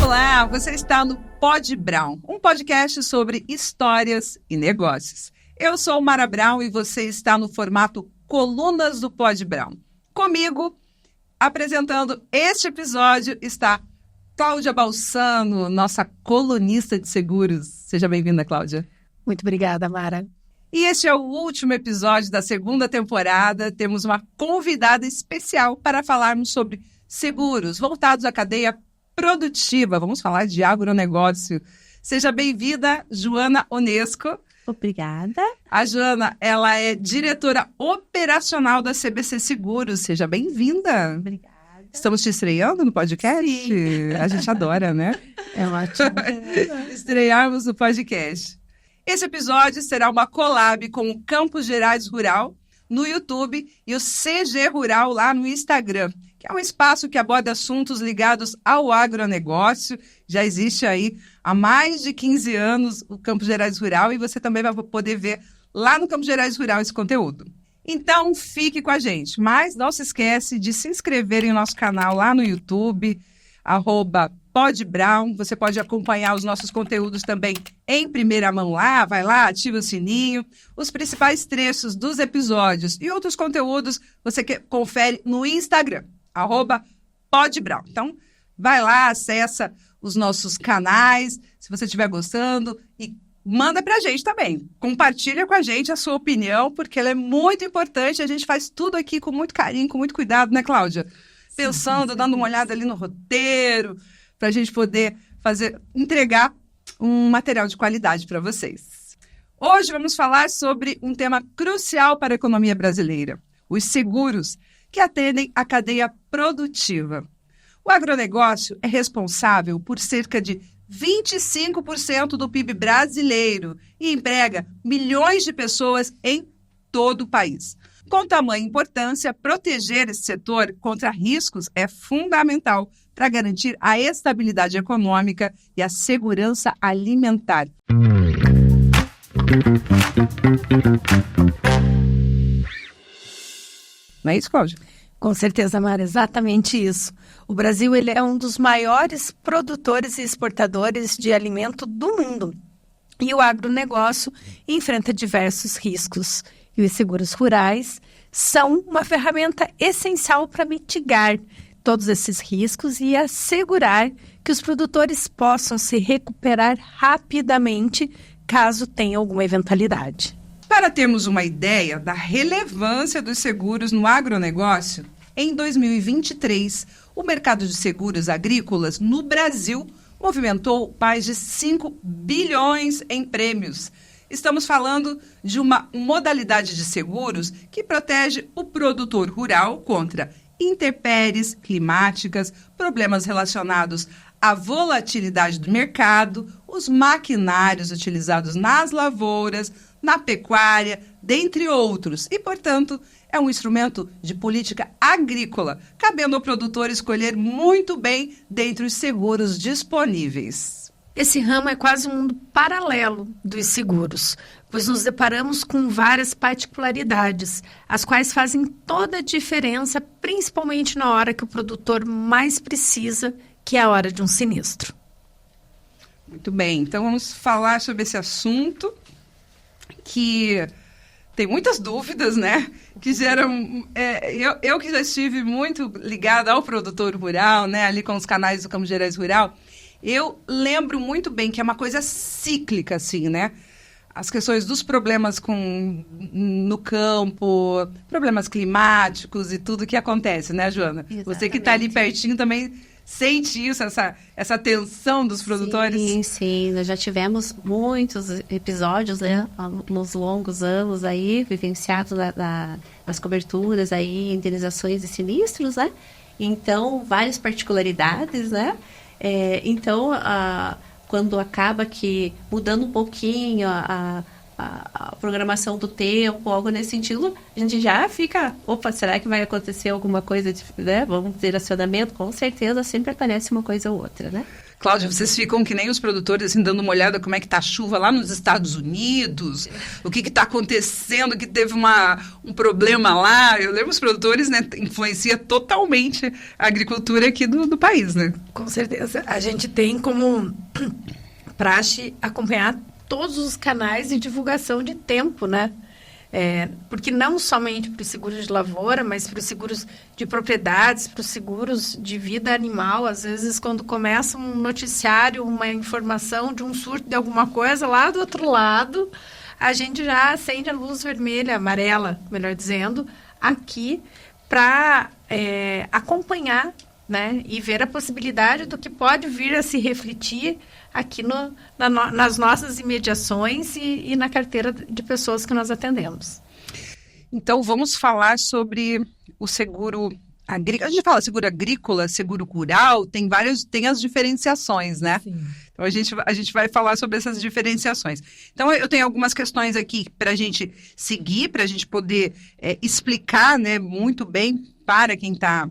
Olá, você está no Pod Brown, um podcast sobre histórias e negócios. Eu sou Mara Brown e você está no formato Colunas do Pod Brown. Comigo, apresentando este episódio, está Cláudia Balsano, nossa colunista de seguros. Seja bem-vinda, Cláudia. Muito obrigada, Mara. E este é o último episódio da segunda temporada. Temos uma convidada especial para falarmos sobre seguros voltados à cadeia produtiva. Vamos falar de agronegócio. Seja bem-vinda, Joana Onesco. Obrigada. A Joana, ela é diretora operacional da CBC Seguros. Seja bem-vinda. Obrigada. Estamos te estreando no podcast? Sim. A gente adora, né? É ótimo. Estrearmos no podcast. Esse episódio será uma collab com o Campos Gerais Rural no YouTube e o CG Rural lá no Instagram, que é um espaço que aborda assuntos ligados ao agronegócio. Já existe aí há mais de 15 anos o Campos Gerais Rural e você também vai poder ver lá no Campos Gerais Rural esse conteúdo. Então, fique com a gente. Mas não se esquece de se inscrever em nosso canal lá no YouTube, @PodBrown. Você pode acompanhar os nossos conteúdos também em primeira mão lá. Vai lá, ativa o sininho. Os principais trechos dos episódios e outros conteúdos você confere no Instagram, @PodBrown. Então, vai lá, acessa os nossos canais, se você estiver gostando, e manda pra gente também. Compartilha com a gente a sua opinião, porque ela é muito importante. A gente faz tudo aqui com muito carinho, com muito cuidado, né, Cláudia? Pensando, dando uma olhada ali no roteiro, para a gente poder entregar um material de qualidade para vocês. Hoje vamos falar sobre um tema crucial para a economia brasileira: os seguros, que atendem à cadeia produtiva. O agronegócio é responsável por cerca de 25% do PIB brasileiro e emprega milhões de pessoas em todo o país. Com tamanha importância, proteger esse setor contra riscos é fundamental para garantir a estabilidade econômica e a segurança alimentar. Não é isso, Cláudia? Com certeza, Mara, exatamente isso. O Brasil ele é um dos maiores produtores e exportadores de alimento do mundo. E o agronegócio enfrenta diversos riscos. E os seguros rurais são uma ferramenta essencial para mitigar todos esses riscos e assegurar que os produtores possam se recuperar rapidamente caso tenha alguma eventualidade. Para termos uma ideia da relevância dos seguros no agronegócio, em 2023, o mercado de seguros agrícolas no Brasil movimentou mais de 5 bilhões em prêmios. Estamos falando de uma modalidade de seguros que protege o produtor rural contra intempéries climáticas, problemas relacionados à volatilidade do mercado, os maquinários utilizados nas lavouras, na pecuária, dentre outros. E, portanto, é um instrumento de política agrícola, cabendo ao produtor escolher muito bem dentre os seguros disponíveis. Esse ramo é quase um mundo paralelo dos seguros, pois nos deparamos com várias particularidades, as quais fazem toda a diferença, principalmente na hora que o produtor mais precisa, que é a hora de um sinistro. Muito bem, então vamos falar sobre esse assunto que tem muitas dúvidas, né? Que geram... eu que já estive muito ligada ao produtor rural, né? Ali com os canais do Campos Gerais Rural, eu lembro muito bem que é uma coisa cíclica, assim, né? As questões dos problemas no campo, problemas climáticos e tudo que acontece, né, Joana? Exatamente. Você que está ali pertinho também sente isso, essa tensão dos produtores? Sim, nós já tivemos muitos episódios, né, nos longos anos aí, vivenciados nas coberturas aí, indenizações e sinistros, né? Então, várias particularidades, né? Quando acaba que mudando um pouquinho a programação do tempo, algo nesse sentido, a gente já fica, opa, será que vai acontecer alguma coisa, né? Vamos ter acionamento? Com certeza sempre aparece uma coisa ou outra, né? Cláudia, vocês ficam que nem os produtores, assim, dando uma olhada como é que tá a chuva lá nos Estados Unidos, o que está acontecendo, que teve um problema lá. Eu lembro os produtores, né, influencia totalmente a agricultura aqui do país, né? Com certeza. A gente tem como praxe acompanhar todos os canais de divulgação de tempo, né? Porque não somente para os seguros de lavoura, mas para os seguros de propriedades, para os seguros de vida animal. Às vezes, quando começa um noticiário, uma informação de um surto de alguma coisa, lá do outro lado, a gente já acende a luz vermelha, amarela, melhor dizendo, aqui para acompanhar, né, e ver a possibilidade do que pode vir a se refletir aqui nas nossas imediações e na carteira de pessoas que nós atendemos. Então, vamos falar sobre o seguro agrícola. A gente fala seguro agrícola, seguro rural, tem as diferenciações, né? Sim. Então, a gente vai falar sobre essas diferenciações. Então, eu tenho algumas questões aqui para a gente seguir, para a gente poder explicar, né, muito bem para quem está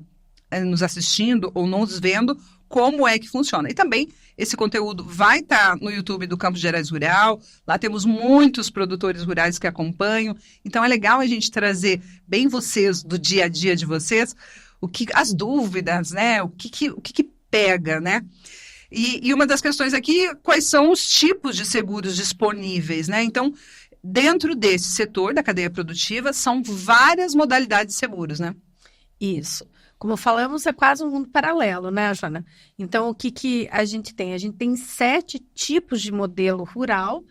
nos assistindo ou nos vendo, como é que funciona. E também esse conteúdo vai estar no YouTube do Campos Gerais Rural, lá temos muitos produtores rurais que acompanham, então é legal a gente trazer bem vocês, do dia a dia de vocês, as dúvidas, né, o que pega, né? E uma das questões aqui, quais são os tipos de seguros disponíveis, né? Então, dentro desse setor da cadeia produtiva, são várias modalidades de seguros, né? Isso. Como falamos, é quase um mundo paralelo, né, Joana? Então, o que a gente tem? A gente tem 7 tipos de modelo rural,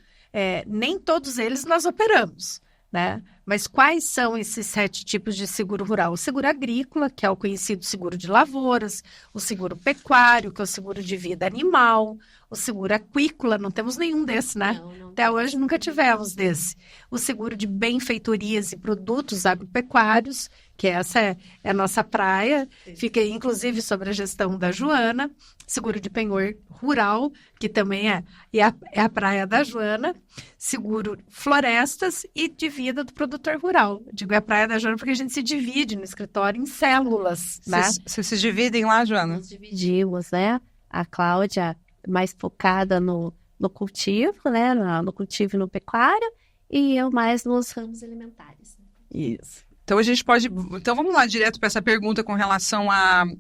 nem todos eles nós operamos, né? Mas quais são esses 7 tipos de seguro rural? O seguro agrícola, que é o conhecido seguro de lavouras, o seguro pecuário, que é o seguro de vida animal, o seguro aquícola, não temos nenhum desse, né? Não. Até hoje nunca tivemos desse. O seguro de benfeitorias e produtos agropecuários, que essa é a nossa praia, fica inclusive sobre a gestão da Joana. Seguro de penhor rural, que também é a praia da Joana. Seguro florestas e de vida do produtor rural. Digo, é a praia da Joana porque a gente se divide no escritório em células, né? Vocês se dividem lá, Joana? Nós dividimos, né? A Cláudia mais focada no cultivo, né? No cultivo e no pecuário, e eu mais nos ramos alimentares. Isso. Então, Então, vamos lá direto para essa pergunta com relação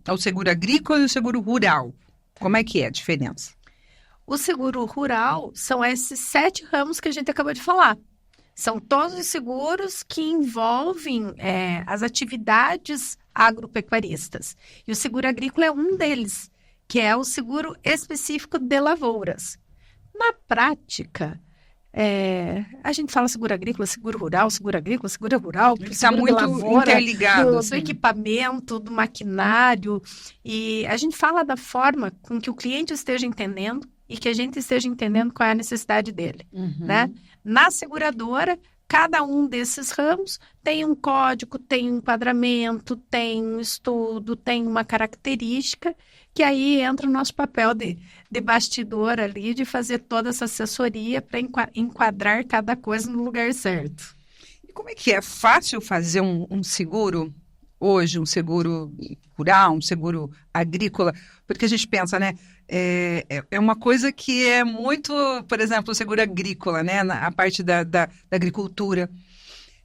ao seguro agrícola e o seguro rural. Como é que é a diferença? O seguro rural são esses 7 ramos que a gente acabou de falar. São todos os seguros que envolvem as atividades agropecuaristas. E o seguro agrícola é um deles, que é o seguro específico de lavouras. Na prática, a gente fala seguro agrícola, seguro rural, seguro agrícola, seguro rural, está muito interligado. Do equipamento, do maquinário. E a gente fala da forma com que o cliente esteja entendendo e que a gente esteja entendendo qual é a necessidade dele, né? Na seguradora, cada um desses ramos tem um código, tem um enquadramento, tem um estudo, tem uma característica, que aí entra o nosso papel de bastidor ali, de fazer toda essa assessoria para enquadrar cada coisa no lugar certo. E como é que é? Fácil fazer um seguro hoje, um seguro rural, um seguro agrícola? Porque a gente pensa, né? É uma coisa que é muito, por exemplo, o seguro agrícola, né? A parte da agricultura.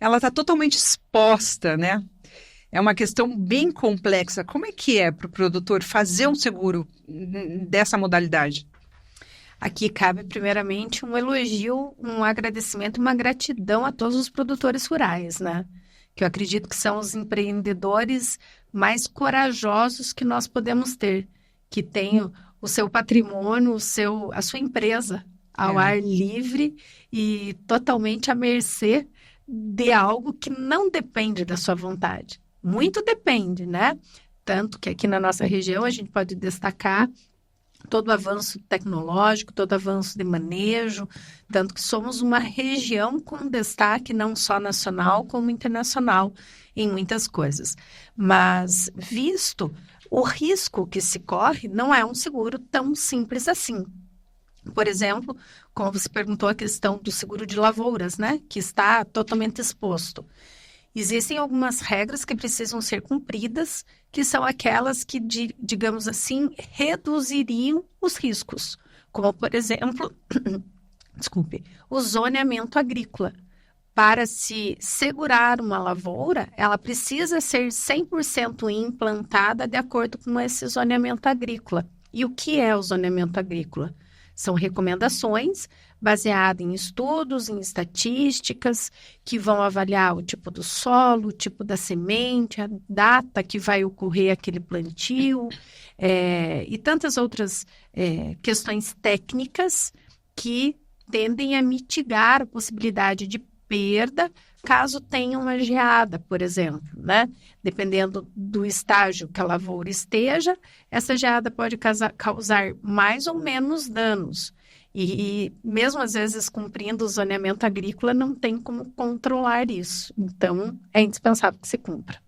Ela está totalmente exposta, né? É uma questão bem complexa. Como é que é para o produtor fazer um seguro dessa modalidade? Aqui cabe, primeiramente, um elogio, um agradecimento, uma gratidão a todos os produtores rurais, né? Que eu acredito que são os empreendedores mais corajosos que nós podemos ter, que têm o seu patrimônio, a sua empresa ao ar livre e totalmente à mercê de algo que não depende da sua vontade. Muito depende, né? Tanto que aqui na nossa região a gente pode destacar todo o avanço tecnológico, todo o avanço de manejo, tanto que somos uma região com destaque não só nacional, como internacional em muitas coisas. Mas, visto o risco que se corre, não é um seguro tão simples assim. Por exemplo, como você perguntou, a questão do seguro de lavouras, né? Que está totalmente exposto. Existem algumas regras que precisam ser cumpridas, que são aquelas que, digamos assim, reduziriam os riscos, como, por exemplo, desculpe, o zoneamento agrícola. Para se segurar uma lavoura, ela precisa ser 100% implantada de acordo com esse zoneamento agrícola. E o que é o zoneamento agrícola? São recomendações baseadas em estudos, em estatísticas, que vão avaliar o tipo do solo, o tipo da semente, a data que vai ocorrer aquele plantio, e tantas outras questões técnicas que tendem a mitigar a possibilidade de perda caso tenha uma geada, por exemplo, né? Dependendo do estágio que a lavoura esteja, essa geada pode causar mais ou menos danos. E mesmo às vezes cumprindo o zoneamento agrícola, não tem como controlar isso. Então, é indispensável que se cumpra.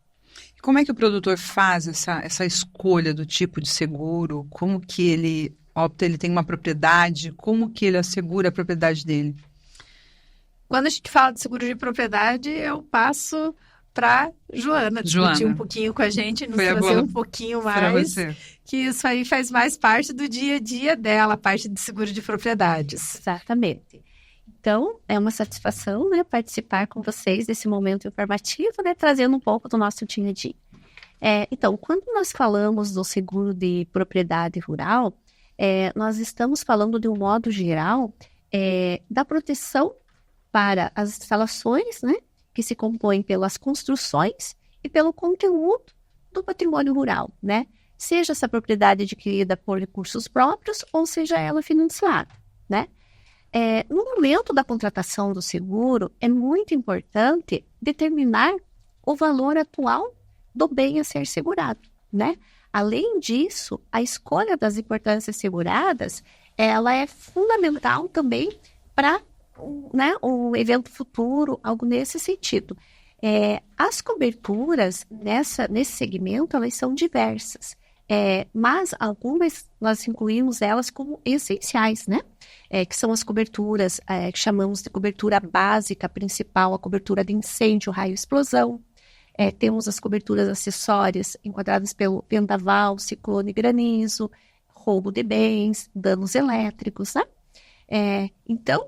Como é que o produtor faz essa escolha do tipo de seguro? Como que ele opta, ele tem uma propriedade? Como que ele assegura a propriedade dele? Quando a gente fala de seguro de propriedade, eu passo para Joana discutir um pouquinho com a gente, nos trazer um pouquinho mais, que isso aí faz mais parte do dia a dia dela, a parte de seguro de propriedades. Exatamente. Então, é uma satisfação, né, participar com vocês desse momento informativo, né, trazendo um pouco do nosso dia a dia. Então, quando nós falamos do seguro de propriedade rural, nós estamos falando de um modo geral da proteção para as instalações, né, que se compõem pelas construções e pelo conteúdo do patrimônio rural, né? Seja essa propriedade adquirida por recursos próprios ou seja ela financiada, né? No momento da contratação do seguro, é muito importante determinar o valor atual do bem a ser segurado, né? Além disso, a escolha das importâncias seguradas, ela é fundamental também para um evento futuro, algo nesse sentido. As coberturas nesse segmento, elas são diversas, mas algumas nós incluímos elas como essenciais, né? Que são as coberturas que chamamos de cobertura básica principal, a cobertura de incêndio, raio e explosão. Temos as coberturas acessórias enquadradas pelo vendaval, ciclone e granizo, roubo de bens, danos elétricos, né? Então,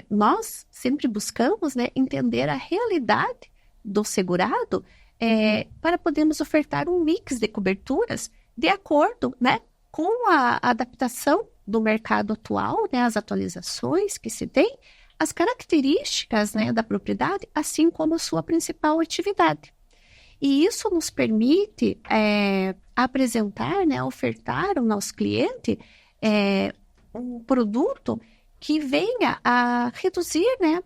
nós sempre buscamos, né, entender a realidade do segurado para podermos ofertar um mix de coberturas de acordo, né, com a adaptação do mercado atual, né, as atualizações que se tem, as características, né, da propriedade, assim como a sua principal atividade. E isso nos permite apresentar, né, ofertar ao nosso cliente um produto que venha a reduzir, né,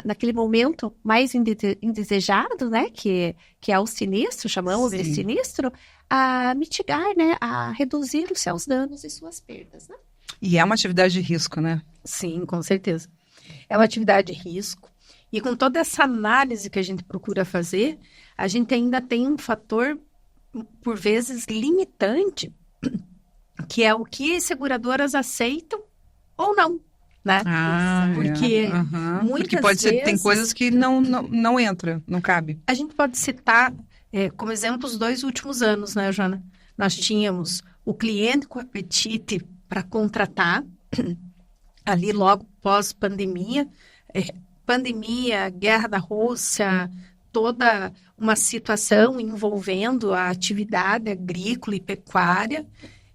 naquele momento mais indesejado, né, que é o sinistro, chamamos de sinistro, a mitigar, né, a reduzir os seus danos e suas perdas, né? E é uma atividade de risco, né? Sim, com certeza. É uma atividade de risco. E com toda essa análise que a gente procura fazer, a gente ainda tem um fator, por vezes, limitante, que é o que as seguradoras aceitam ou não, né? Porque muitas porque pode vezes... ser, tem coisas que não entra, não cabe. A gente pode citar, como exemplo, os 2 últimos anos, né, Joana? Nós tínhamos o cliente com apetite para contratar, ali logo pós-pandemia, pandemia, guerra da Rússia, toda uma situação envolvendo a atividade agrícola e pecuária.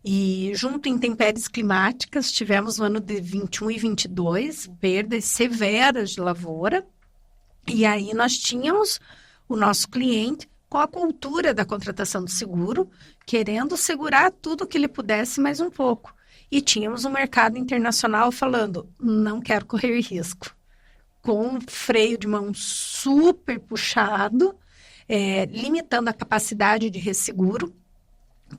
E junto em intempéries climáticas, tivemos no ano de 21 e 22 perdas severas de lavoura. E aí nós tínhamos o nosso cliente com a cultura da contratação do seguro, querendo segurar tudo que ele pudesse mais um pouco. E tínhamos um mercado internacional falando, não quero correr risco. Com um freio de mão super puxado, limitando a capacidade de resseguro,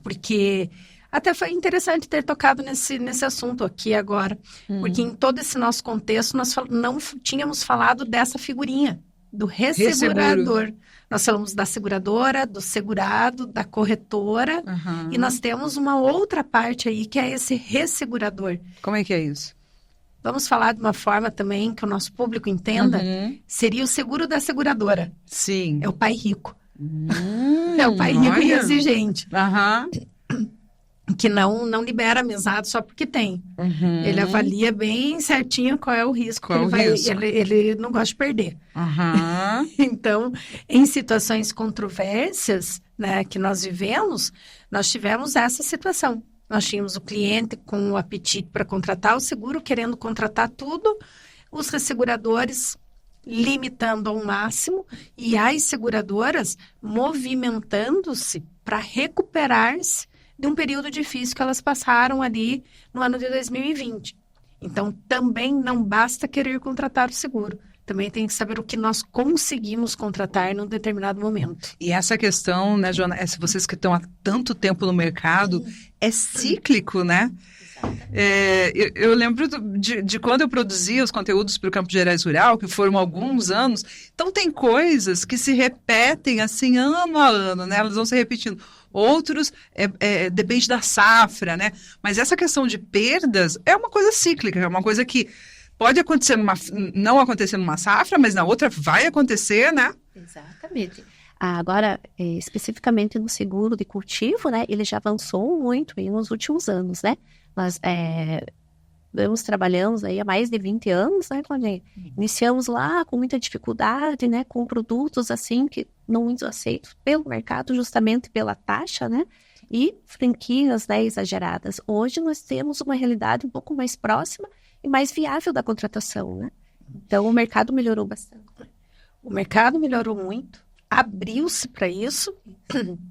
porque... Até foi interessante ter tocado nesse assunto aqui agora, porque em todo esse nosso contexto nós não tínhamos falado dessa figurinha, do ressegurador. Nós falamos da seguradora, do segurado, da corretora, e nós temos uma outra parte aí que é esse ressegurador. Como é que é isso? vamos falar de uma forma também que o nosso público entenda, seria o seguro da seguradora. Sim. É o pai rico. É o pai rico e exigente. Aham. Que não libera mesada só porque tem. Ele avalia bem certinho qual é o risco. Qual que é o risco. Ele não gosta de perder. Então, em situações controversas, né, que nós vivemos, nós tivemos essa situação. Nós tínhamos o cliente com o apetite para contratar o seguro, querendo contratar tudo, os resseguradores limitando ao máximo e as seguradoras movimentando-se para recuperar-se de um período difícil que elas passaram ali no ano de 2020. Então, também não basta querer contratar o seguro. Também tem que saber o que nós conseguimos contratar num determinado momento. E essa questão, né, Joana, se vocês que estão há tanto tempo no mercado, é cíclico, né? Eu lembro de quando eu produzia os conteúdos para o Campo Gerais Rural, que foram alguns anos. Então, tem coisas que se repetem assim, ano a ano, né? Elas vão se repetindo. Outros, depende da safra, né? Mas essa questão de perdas é uma coisa cíclica, é uma coisa que pode acontecer não acontecer numa safra, mas na outra vai acontecer, né? Exatamente. Agora, especificamente no seguro de cultivo, né? Ele já avançou muito aí nos últimos anos, né? Nós trabalhamos aí há mais de 20 anos, né, Claudinha? Iniciamos lá com muita dificuldade, né? Com produtos, assim, que não muito aceitos pelo mercado, justamente pela taxa, né? E franquias, né, exageradas. Hoje nós temos uma realidade um pouco mais próxima e mais viável da contratação, né? Então, o mercado melhorou bastante. O mercado melhorou muito, abriu-se para isso,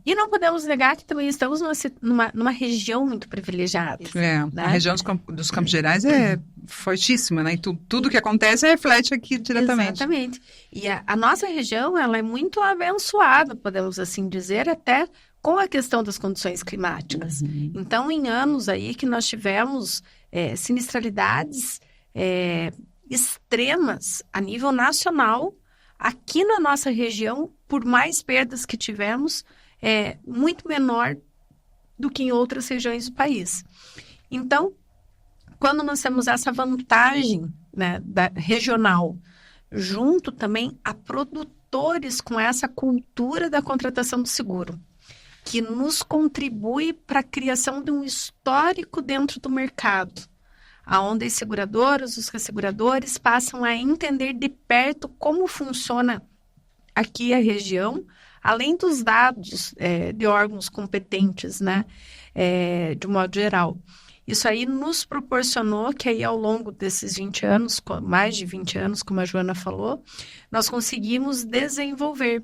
e não podemos negar que também estamos numa região muito privilegiada. Né? A região dos Campos Gerais é fortíssima, né? E tudo que acontece reflete aqui diretamente. Exatamente. E a nossa região, ela é muito abençoada, podemos assim dizer, até com a questão das condições climáticas. Então, em anos aí que nós tivemos sinistralidades extremas a nível nacional, aqui na nossa região, por mais perdas que tivemos, é muito menor do que em outras regiões do país. Então, quando nós temos essa vantagem, né, regional, junto também a produtores com essa cultura da contratação do seguro, que nos contribui para a criação de um histórico dentro do mercado, onde as seguradoras, os resseguradores passam a entender de perto como funciona aqui a região, além dos dados de órgãos competentes, né, de modo geral. Isso aí nos proporcionou que aí ao longo desses 20 anos, mais de 20 anos, como a Joana falou, nós conseguimos desenvolver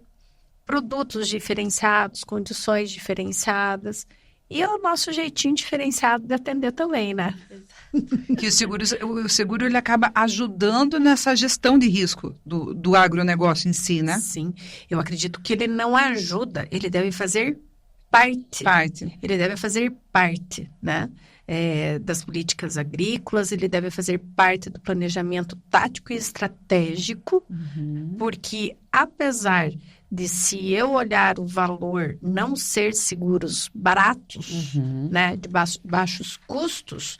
produtos diferenciados, condições diferenciadas, e é o nosso jeitinho diferenciado de atender também, né? Que o seguro ele acaba ajudando nessa gestão de risco do agronegócio em si, né? Sim, eu acredito que ele não ajuda, ele deve fazer parte. Ele deve fazer parte, né? Das políticas agrícolas, ele deve fazer parte do planejamento tático e estratégico, porque apesar de, se eu olhar o valor não ser seguros baratos, né, de baixos custos,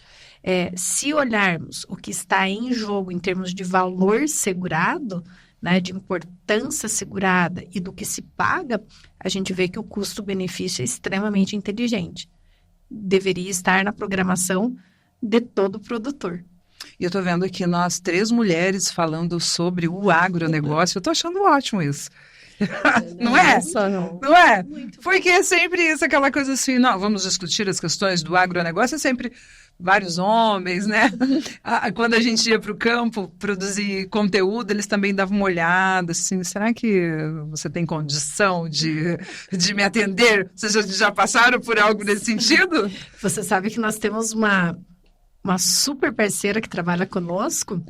se olharmos o que está em jogo em termos de valor segurado, né, de importância segurada e do que se paga, a gente vê que o custo-benefício é extremamente inteligente. Deveria estar na programação de todo produtor. E eu estou vendo aqui nós 3 mulheres falando sobre o agronegócio. Eu estou achando ótimo isso. Não é? Não é? Porque é sempre isso, aquela coisa assim, não, vamos discutir as questões do agronegócio, é sempre vários homens, né? Quando a gente ia para o campo produzir conteúdo, eles também davam uma olhada, assim, será que você tem condição de me atender? Vocês já passaram por algo nesse sentido? Você sabe que nós temos uma super parceira que trabalha conosco,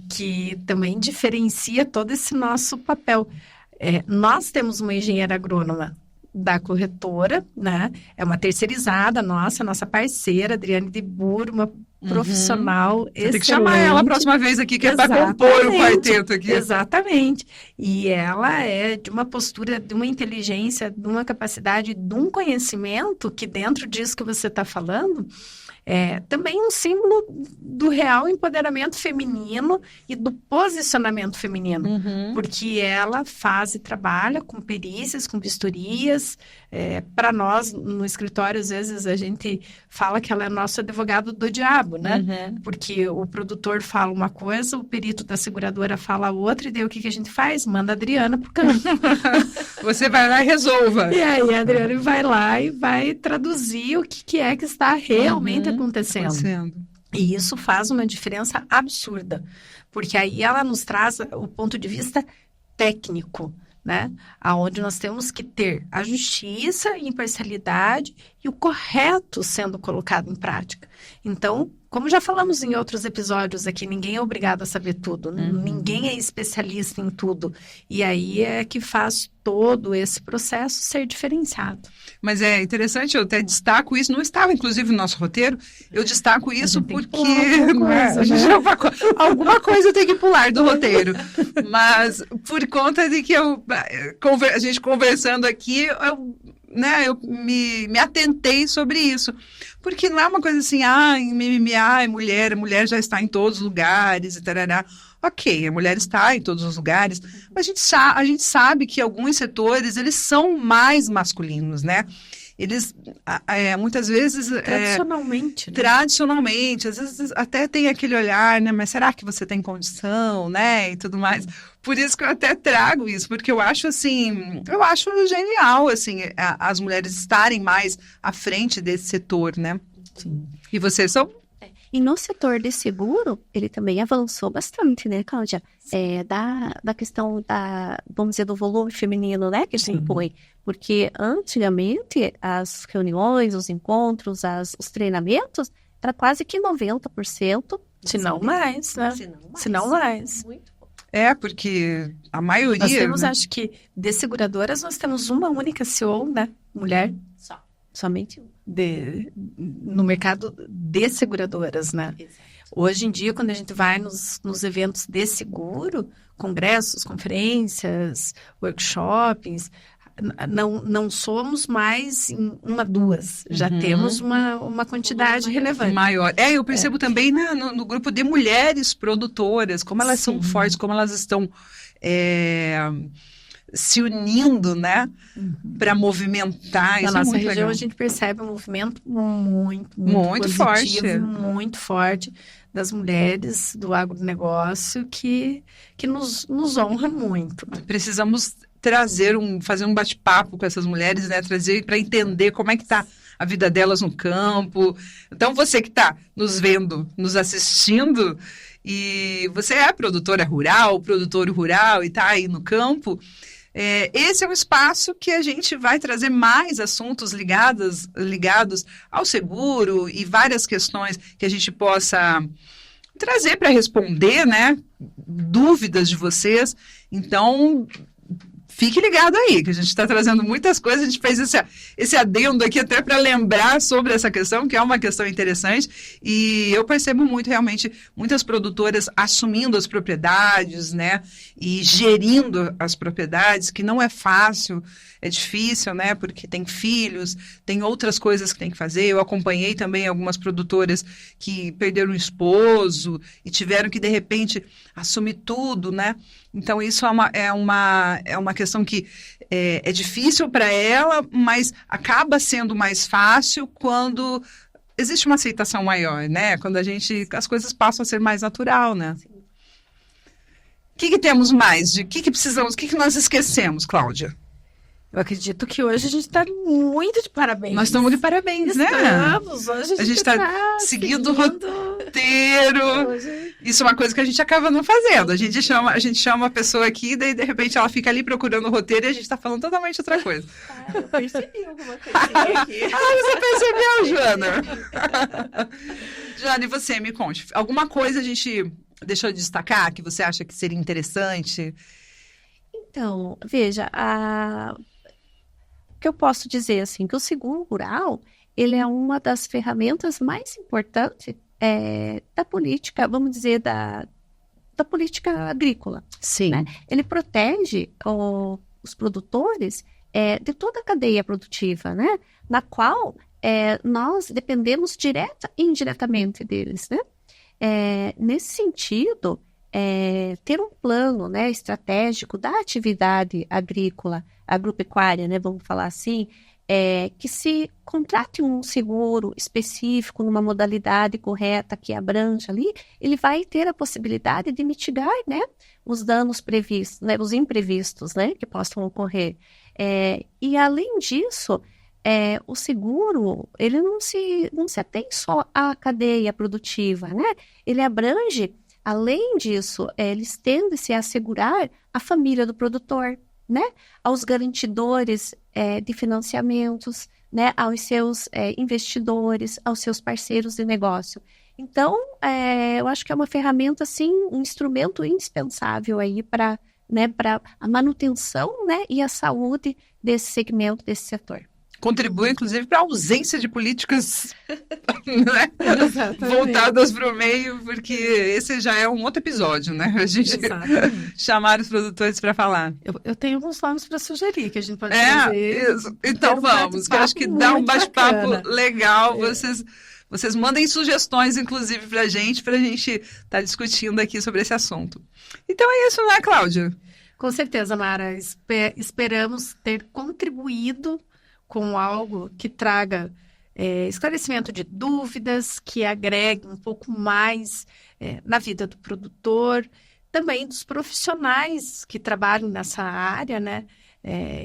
que também diferencia todo esse nosso papel. Nós temos uma engenheira agrônoma da corretora, né? É uma terceirizada nossa parceira, Adriane de Bur, uma profissional excelente. Tem que chamar ela a próxima vez aqui, que é para compor o quarteto aqui. Exatamente. E ela é de uma postura, de uma inteligência, de uma capacidade, de um conhecimento que dentro disso que você está falando, também um símbolo do real empoderamento feminino e do posicionamento feminino, porque ela faz e trabalha com perícias, com vistorias. Para nós, no escritório, às vezes a gente fala que ela é nosso advogado do diabo, né? Porque o produtor fala uma coisa, o perito da seguradora fala outra, e daí o que a gente faz? Manda a Adriana pro campo. Você vai lá e resolva. E aí a Adriana vai lá e vai traduzir o que é que está realmente acontecendo. E isso faz uma diferença absurda, porque aí ela nos traz o ponto de vista técnico, né? Aonde nós temos que ter a justiça, a imparcialidade e o correto sendo colocado em prática. Então, como já falamos em outros episódios aqui, ninguém é obrigado a saber tudo, né? Ninguém é especialista em tudo. E aí é que faz todo esse processo ser diferenciado. Mas é interessante, eu até destaco isso, não estava inclusive no nosso roteiro, eu destaco isso porque alguma coisa eu tenho que pular do roteiro. Mas por conta de que a gente conversando aqui, eu me atentei sobre isso. Porque não é uma coisa assim, mulher já está em todos os lugares, e tarará. Ok, a mulher está em todos os lugares, mas a gente sabe que alguns setores, eles são mais masculinos, né? Eles, muitas vezes... Tradicionalmente, né? Tradicionalmente, às vezes até tem aquele olhar, né? Mas será que você tem condição, né? E tudo mais. Por isso que eu até trago isso, porque eu acho genial, assim, as mulheres estarem mais à frente desse setor, né? Sim. E vocês são... E no setor de seguro, ele também avançou bastante, né, Cláudia? Da questão vamos dizer, do volume feminino, né, que a gente põe. Porque antigamente, as reuniões, os encontros, os treinamentos, era quase que 90%. Se não mais, né? Se não mais. Muito bom. Porque a maioria... Nós temos, acho que, de seguradoras, nós temos uma única CEO, né, mulher. Somente uma. No mercado de seguradoras, né? Exato. Hoje em dia, quando a gente vai nos eventos de seguro, congressos, conferências, workshops, não somos mais em uma, duas. Já temos uma quantidade relevante. Maior. Eu percebo também no grupo de mulheres produtoras, como elas são fortes, como elas estão... se unindo, né, para movimentar. Na isso nossa é muito região, legal. a gente percebe um movimento muito forte. Muito forte das mulheres do agronegócio que nos honra muito. Precisamos fazer um bate-papo com essas mulheres, né, trazer para entender como é que está a vida delas no campo. Então, você que está nos vendo, nos assistindo, e você é produtora rural, produtor rural e está aí no campo, esse é um espaço que a gente vai trazer mais assuntos ligados ao seguro e várias questões que a gente possa trazer para responder, né? Dúvidas de vocês. Então, fique ligado aí, que a gente está trazendo muitas coisas. A gente fez esse adendo aqui até para lembrar sobre essa questão, que é uma questão interessante. E eu percebo muito, realmente, muitas produtoras assumindo as propriedades, né? E gerindo as propriedades, que não é fácil, é difícil, né? Porque tem filhos, tem outras coisas que tem que fazer. Eu acompanhei também algumas produtoras que perderam o esposo e tiveram que, de repente, assumir tudo, né? Então, isso é uma questão que é difícil para ela, mas acaba sendo mais fácil quando existe uma aceitação maior, né? Quando as coisas passam a ser mais natural, né? O que temos mais? O que precisamos? O que nós esquecemos, Cláudia? Eu acredito que hoje a gente está muito de parabéns. Nós estamos de parabéns, né? Estamos. Hoje a gente está seguindo o roteiro. Hoje... Isso é uma coisa que a gente acaba não fazendo. A gente chama a pessoa aqui, daí de repente ela fica ali procurando o roteiro e a gente está falando totalmente outra coisa. Eu percebi alguma coisinha aqui. Você percebeu, Joana? Joana, e você, me conte. Alguma coisa a gente deixou de destacar que você acha que seria interessante? Então, veja, o que eu posso dizer, assim, que o seguro rural, ele é uma das ferramentas mais importantes da política, vamos dizer, da política agrícola. Sim. Né? Ele protege os produtores de toda a cadeia produtiva, né? Na qual nós dependemos direta e indiretamente deles, né? Nesse sentido, ter um plano, né, estratégico da atividade agrícola, agropecuária, né, vamos falar assim, que se contrate um seguro específico numa modalidade correta que abranja ali, ele vai ter a possibilidade de mitigar, né, os danos previstos, né, os imprevistos, né, que possam ocorrer. E além disso, o seguro, ele não se atém só à cadeia produtiva, né? Ele abrange, além disso, ele estende-se a assegurar a família do produtor, né? Aos garantidores de financiamentos, né? Aos seus investidores, aos seus parceiros de negócio. Então, eu acho que é uma ferramenta, assim, um instrumento indispensável aí para, né, para a manutenção, né, e a saúde desse segmento, desse setor. Contribui, inclusive, para a ausência de políticas né? voltadas para o meio, porque esse já é um outro episódio, né? A gente chamar os produtores para falar. Eu tenho alguns nomes para sugerir que a gente pode fazer. Isso. Então vamos, que eu acho que dá um bate-papo legal. Vocês mandem sugestões, inclusive, para a gente estar discutindo aqui sobre esse assunto. Então é isso, né, Cláudia? Com certeza, Mara. Esperamos ter contribuído com algo que traga esclarecimento de dúvidas, que agregue um pouco mais na vida do produtor, também dos profissionais que trabalham nessa área, né?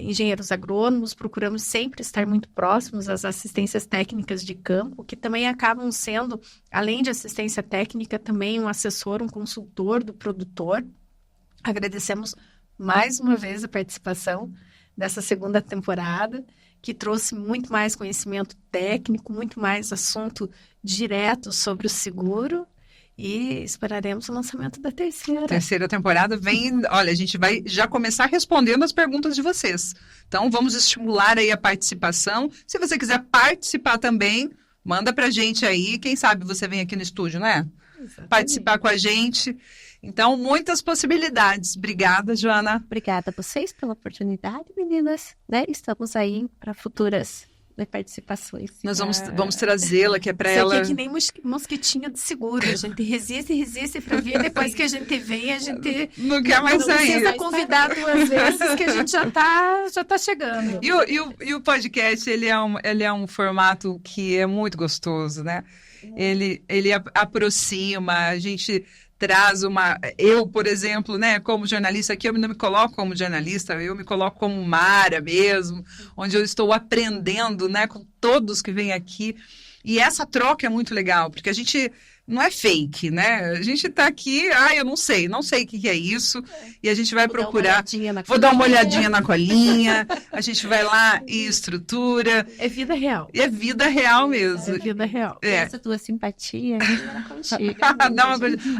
Engenheiros agrônomos, procuramos sempre estar muito próximos às assistências técnicas de campo, que também acabam sendo, além de assistência técnica, também um assessor, um consultor do produtor. Agradecemos mais uma vez a participação dessa segunda temporada, que trouxe muito mais conhecimento técnico, muito mais assunto direto sobre o seguro, e esperaremos o lançamento da terceira. Terceira temporada vem, olha, a gente vai já começar respondendo as perguntas de vocês. Então, vamos estimular aí a participação. Se você quiser participar também, manda pra gente aí, quem sabe você vem aqui no estúdio, né? Exatamente. Participar com a gente. Então, muitas possibilidades. Obrigada, Joana. Obrigada a vocês pela oportunidade, meninas. Né? Estamos aí para futuras participações. Nós vamos trazê-la, que é para ela... Isso aqui é que nem mosquitinha de seguro. A gente resiste para vir. Depois que a gente vem, a gente... Não quer mais sair. Não precisa convidar 2 vezes, que a gente já tá chegando. E o podcast, ele é um formato que é muito gostoso, né? Ele aproxima, a gente... traz eu, por exemplo, né, como jornalista aqui, eu não me coloco como jornalista, eu me coloco como Mara mesmo, onde eu estou aprendendo, né, com todos que vêm aqui. E essa troca é muito legal, porque a gente não é fake, né? A gente está aqui, eu não sei o que é isso, e a gente vai procurar. Vou dar uma olhadinha na colinha, a gente vai lá e estrutura. É vida real. É vida real mesmo. É vida real. Essa tua simpatia era contigo.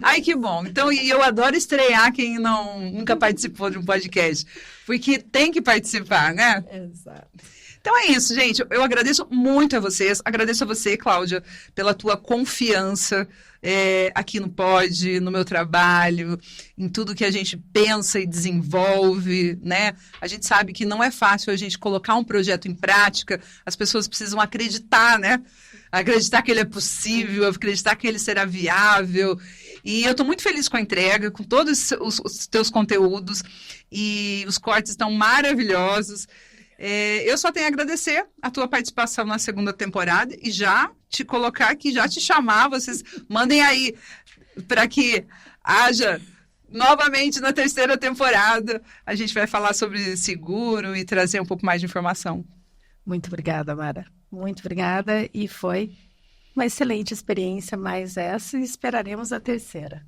Ai, que bom. Então, e eu adoro estrear quem nunca participou de um podcast, porque tem que participar, né? Exato. Então é isso, gente. Eu agradeço muito a vocês. Agradeço a você, Cláudia, pela tua confiança aqui no Pod, no meu trabalho, em tudo que a gente pensa e desenvolve, né? A gente sabe que não é fácil a gente colocar um projeto em prática. As pessoas precisam acreditar, né? Acreditar que ele é possível, acreditar que ele será viável. E eu estou muito feliz com a entrega, com todos os teus conteúdos. E os cortes estão maravilhosos. Eu só tenho a agradecer a tua participação na segunda temporada e já te colocar aqui, já te chamar, vocês mandem aí para que haja novamente na terceira temporada. A gente vai falar sobre seguro e trazer um pouco mais de informação. Muito obrigada, Mara. Muito obrigada, e foi uma excelente experiência, mais essa, e esperaremos a terceira.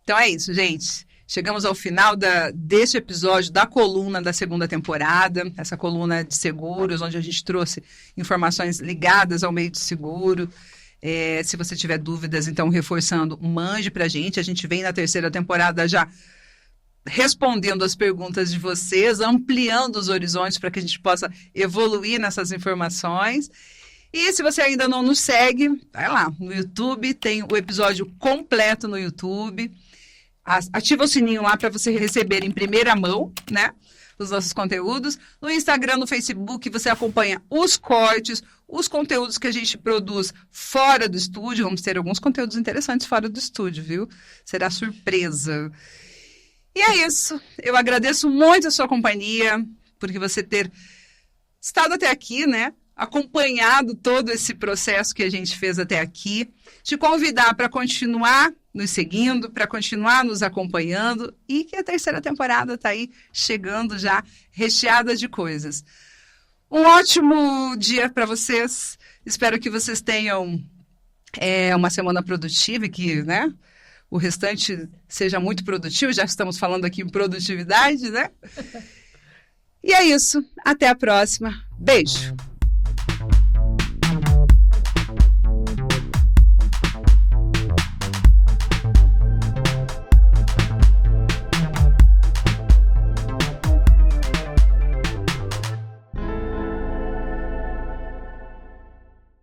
Então é isso, gente. Chegamos ao final deste episódio da coluna da segunda temporada, essa coluna de seguros, onde a gente trouxe informações ligadas ao meio de seguro. Se você tiver dúvidas, então, reforçando, mande para a gente vem na terceira temporada já respondendo as perguntas de vocês, ampliando os horizontes para que a gente possa evoluir nessas informações. E se você ainda não nos segue, vai lá no YouTube, tem o episódio completo no YouTube. Ativa o sininho lá para você receber em primeira mão, né, os nossos conteúdos. No Instagram, no Facebook, você acompanha os cortes, os conteúdos que a gente produz fora do estúdio. Vamos ter alguns conteúdos interessantes fora do estúdio, viu? Será surpresa. E é isso. Eu agradeço muito a sua companhia, porque você ter estado até aqui, né? Acompanhado todo esse processo que a gente fez até aqui. Te convidar para continuar nos seguindo, para continuar nos acompanhando e que a terceira temporada está aí chegando já recheada de coisas. Um ótimo dia para vocês. Espero que vocês tenham uma semana produtiva e que, né, o restante seja muito produtivo. Já estamos falando aqui em produtividade, né? E é isso. Até a próxima. Beijo.